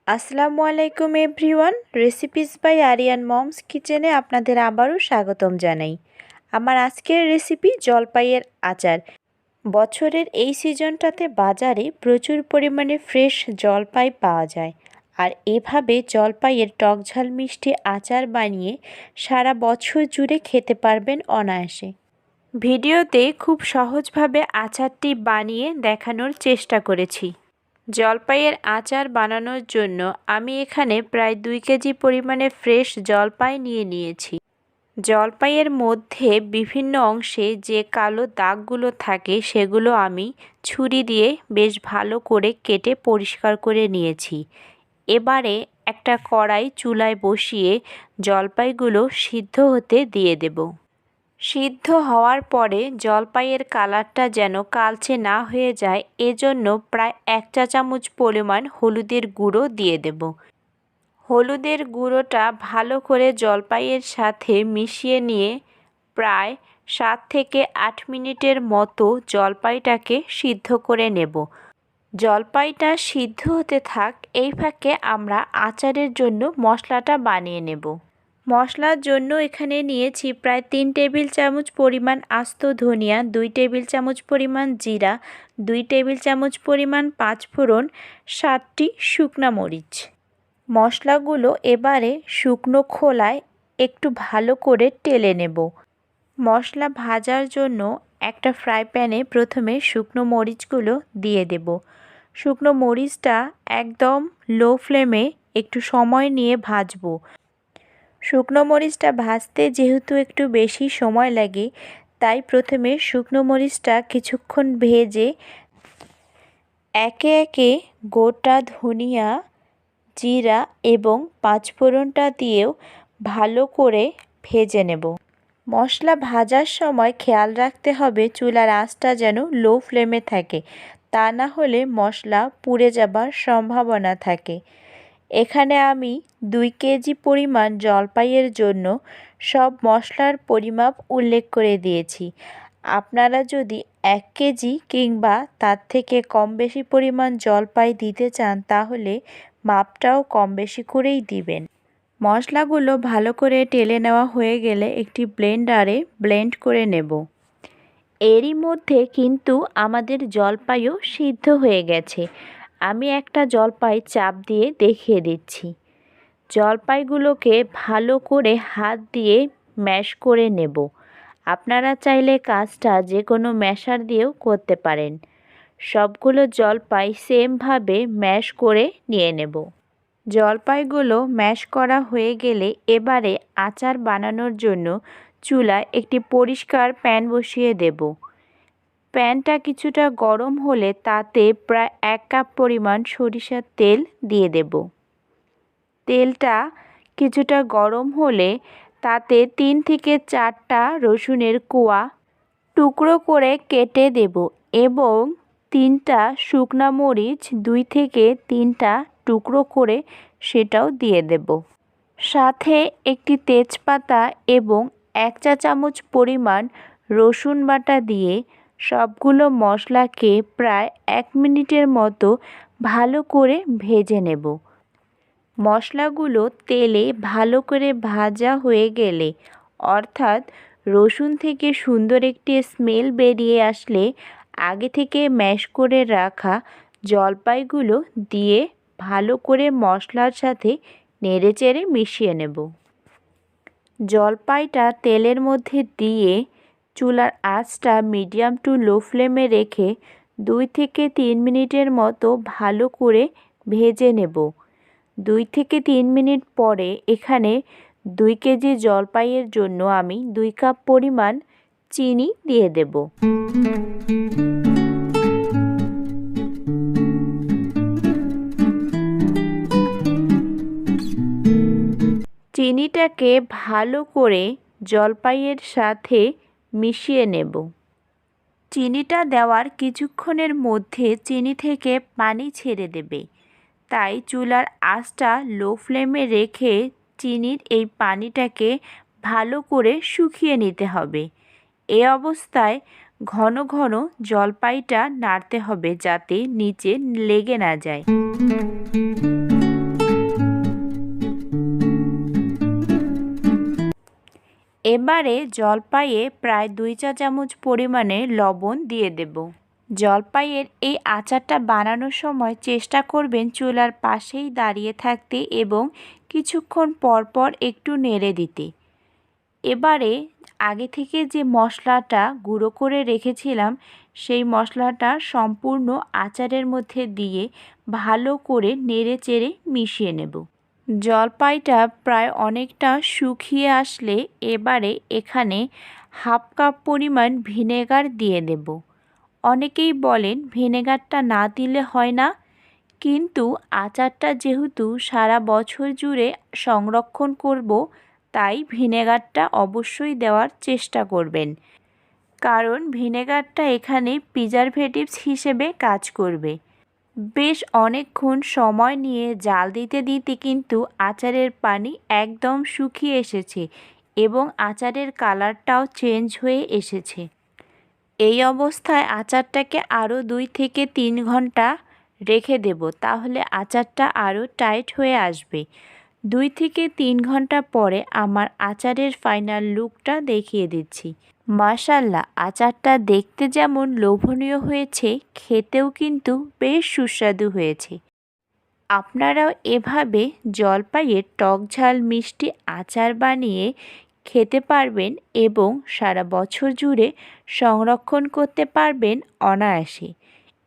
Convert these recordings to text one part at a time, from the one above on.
আসসালামু আলাইকুম everyone. Recipes by Aryan mom's কিচেনে আপনাদের আবারও স্বাগতম জানাই। আমার আজকের রেসিপি জলপাইয়ের আচার। বছরের এই সিজনটাতে বাজারে প্রচুর পরিমাণে ফ্রেশ জলপাই পাওয়া যায়, আর এভাবে জলপাইয়ের টকঝাল মিষ্টি আচার বানিয়ে সারা বছর জুড়ে খেতে পারবেন অনায়াসে। ভিডিওতে খুব সহজভাবে আচারটি বানিয়ে দেখানোর চেষ্টা করেছি। জলপাইয়ের আচার বানানোর জন্য আমি এখানে প্রায় 2 কেজি পরিমাণে ফ্রেশ জলপাই নিয়েছি। জলপাইয়ের মধ্যে বিভিন্ন অংশে যে কালো দাগগুলো থাকে সেগুলো আমি ছুরি দিয়ে বেশ ভালো করে কেটে পরিষ্কার করে নিয়েছি। এবারে একটা কড়াই চুলায় বসিয়ে জলপাইগুলো সিদ্ধ হতে দিয়ে দেব। সিদ্ধ হওয়ার পরে জলপাইয়ের কালারটা যেন কালচে না হয়ে যায়, এজন্য প্রায় 1 চা চামচ পরিমাণ হলুদের গুঁড়ো দিয়ে দেব। হলুদের গুঁড়োটা ভালো করে জলপাইয়ের সাথে মিশিয়ে নিয়ে প্রায় 7 থেকে 8 মিনিটের মতো জলপাইটাকে সিদ্ধ করে নেব। জলপাইটা সিদ্ধ হতে থাক, এই ফাঁকে আমরা আচারের জন্য মশলাটা বানিয়ে নেব। মশলার জন্য এখানে নিয়েছি প্রায় 3 টেবিল চামচ পরিমাণ আস্ত ধনিয়া, 2 টেবিল চামচ পরিমাণ জিরা, 2 টেবিল চামচ পরিমাণ পাঁচফোড়ন, 7টি শুকনা মরিচ। মশলাগুলো এবারে শুকনো খোলায় একটু ভালো করে টেলে নেব। মশলা ভাজার জন্য একটা ফ্রাই প্যানে প্রথমে শুকনো মরিচগুলো দিয়ে দেব। শুকনো মরিচটা একদম লো ফ্লেমে একটু সময় নিয়ে ভাজবো। শুকনো মরিচটা ভাজতে যেহেতু একটু বেশি সময় লাগে, তাই প্রথমে শুকনো মরিচটা কিছুক্ষণ ভেজে একে একে গোটা ধনিয়া, জিরা এবং পাঁচফোড়নটা দিয়েও ভালো করে ভেজে নেব। মশলা ভাজার সময় খেয়াল রাখতে হবে চুলার আঁচটা যেন লো ফ্লেমে থাকে, তা না হলে মশলা পুড়ে যাবার সম্ভাবনা থাকে। এখানে আমি 2 কেজি পরিমাণ জলপাইয়ের জন্য সব মশলার পরিমাপ উল্লেখ করে দিয়েছি। আপনারা যদি 1 কেজি কিংবা তার থেকে কম বেশি পরিমাণ জলপাই দিতে চান তাহলে মাপটাও কম বেশি করেই দিবেন। মশলাগুলো ভালো করে টেলে নেওয়া হয়ে গেলে একটি ব্লেন্ডারে ব্লেন্ড করে নেব। এরই মধ্যে কিন্তু আমাদের জলপাইও সিদ্ধ হয়ে গেছে। আমি একটা জলপাই চাপ দিয়ে দেখিয়ে দিচ্ছি। জলপাইগুলোকে ভালো করে হাত দিয়ে ম্যাশ করে নেব। আপনারা চাইলে কাজটা যে কোনো ম্যাশার দিয়েও করতে পারেন। সবগুলো জলপাই সেমভাবে ম্যাশ করে নিয়ে নেব। জলপাইগুলো ম্যাশ করা হয়ে গেলে এবারে আচার বানানোর জন্য চুলায় একটি পরিষ্কার প্যান বসিয়ে দেব। প্যানটা কিছুটা গরম হলে তাতে প্রায় 1 কাপ পরিমাণ সরিষার তেল দিয়ে দেব। তেলটা কিছুটা গরম হলে তাতে 3 থেকে 4টা রসুনের কোয়া টুকরো করে কেটে দেব এবং 3টা শুকনা মরিচ 2 থেকে 3টা টুকরো করে সেটাও দিয়ে দেব। সাথে একটি তেজপাতা এবং 1 চা চামচ পরিমাণ রসুন বাটা দিয়ে সবগুলো মশলাকে প্রায় 1 মিনিটের মতো ভালো করে ভেজে নেব। মশলাগুলো তেলে ভালো করে ভাজা হয়ে গেলে, অর্থাৎ রসুন থেকে সুন্দর একটি স্মেল বেরিয়ে আসলে আগে থেকে ম্যাশ করে রাখা জলপাইগুলো দিয়ে ভালো করে মশলার সাথে নেড়েচেড়ে মিশিয়ে নেব। জলপাইটা তেলের মধ্যে দিয়ে চুলার আঁচটা মিডিয়াম টু লো ফ্লেমে রেখে 2 থেকে 3 মিনিটের মতো ভালো করে ভেজে নেব। 2 থেকে 3 মিনিট পরে এখানে 2 কেজি জলপাইয়ের জন্য আমি 2 কাপ পরিমাণ চিনি দিয়ে দেব। চিনিটাকে ভালো করে জলপাইয়ের সাথে মিশিয়ে নেব। চিনিটা দেওয়ার কিছুক্ষণের মধ্যে চিনি থেকে পানি ছেড়ে দেবে, তাই চুলার আঁচটা লো ফ্লেমে রেখে চিনির এই পানিটাকে ভালো করে শুকিয়ে নিতে হবে। এ অবস্থায় ঘন ঘন জলপাইটা নাড়তে হবে যাতে নিচে লেগে না যায়। এবারে জলপাইয়ে প্রায় 2 চা চামচ পরিমাণে লবণ দিয়ে দেব। জলপাইয়ের এই আচারটা বানানোর সময় চেষ্টা করবেন চুলার পাশেই দাঁড়িয়ে থাকতে এবং কিছুক্ষণ পর পর একটু নেড়ে দিতে। এবারে আগে থেকে যে মশলাটা গুঁড়ো করে রেখেছিলাম সেই মশলাটা সম্পূর্ণ আচারের মধ্যে দিয়ে ভালো করে নেড়ে চেড়ে মিশিয়ে নেব। জলপাইটা প্রায় অনেকটা শুকিয়ে আসলে এবারে এখানে হাফ কাপ পরিমাণ ভিনেগার দিয়ে দেব। অনেকেই বলেন ভিনেগারটা না দিলে হয় না, কিন্তু আচারটা যেহেতু সারা বছর জুড়ে সংরক্ষণ করব, তাই ভিনেগারটা অবশ্যই দেওয়ার চেষ্টা করবেন, কারণ ভিনেগারটা এখানে প্রিজারভেটিভস হিসেবে কাজ করবে। বেশ অনেকক্ষণ সময় নিয়ে জাল দিতে দিতে কিন্তু আচারের পানি একদম শুকিয়ে এসেছে এবং আচারের কালারটাও চেঞ্জ হয়ে এসেছে। এই অবস্থায় আচারটাকে আরও 2 থেকে 3 ঘন্টা রেখে দেব, তাহলে আচারটা আরও টাইট হয়ে আসবে। 2 থেকে 3 ঘন্টা পরে আমার আচারের ফাইনাল লুকটা দেখিয়ে দিচ্ছি। মাশাআল্লাহ, আচারটা দেখতে যেমন লোভনীয় হয়েছে, খেতেও কিন্তু বেশ সুস্বাদু হয়েছে। আপনারাও এভাবে জলপাইয়ের টক ঝাল মিষ্টি আচার বানিয়ে খেতে পারবেন এবং সারা বছর জুড়ে সংরক্ষণ করতে পারবেন অনায়াসে।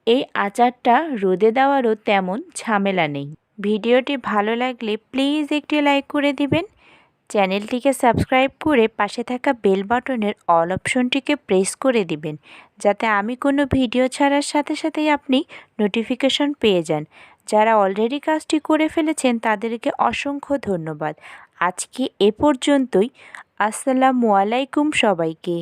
এই আচারটা রোদে দেওয়ারও তেমন ঝামেলা নেই। ভিডিওটি ভালো লাগলে প্লিজ একটি লাইক করে দিবেন। চ্যানেলটিকে সাবস্ক্রাইব করে পাশে থাকা বেল বাটনের অল অপশনটিকে প্রেস করে দিবেন, যাতে আমি কোনো ভিডিও ছাড়ার সাথে সাথেই আপনি নোটিফিকেশন পেয়ে যান। যারা অলরেডি কাজটি করে ফেলেছেন তাদেরকে অসংখ্য ধন্যবাদ। আজকে এ পর্যন্তই। আসসালামু আলাইকুম সবাইকে।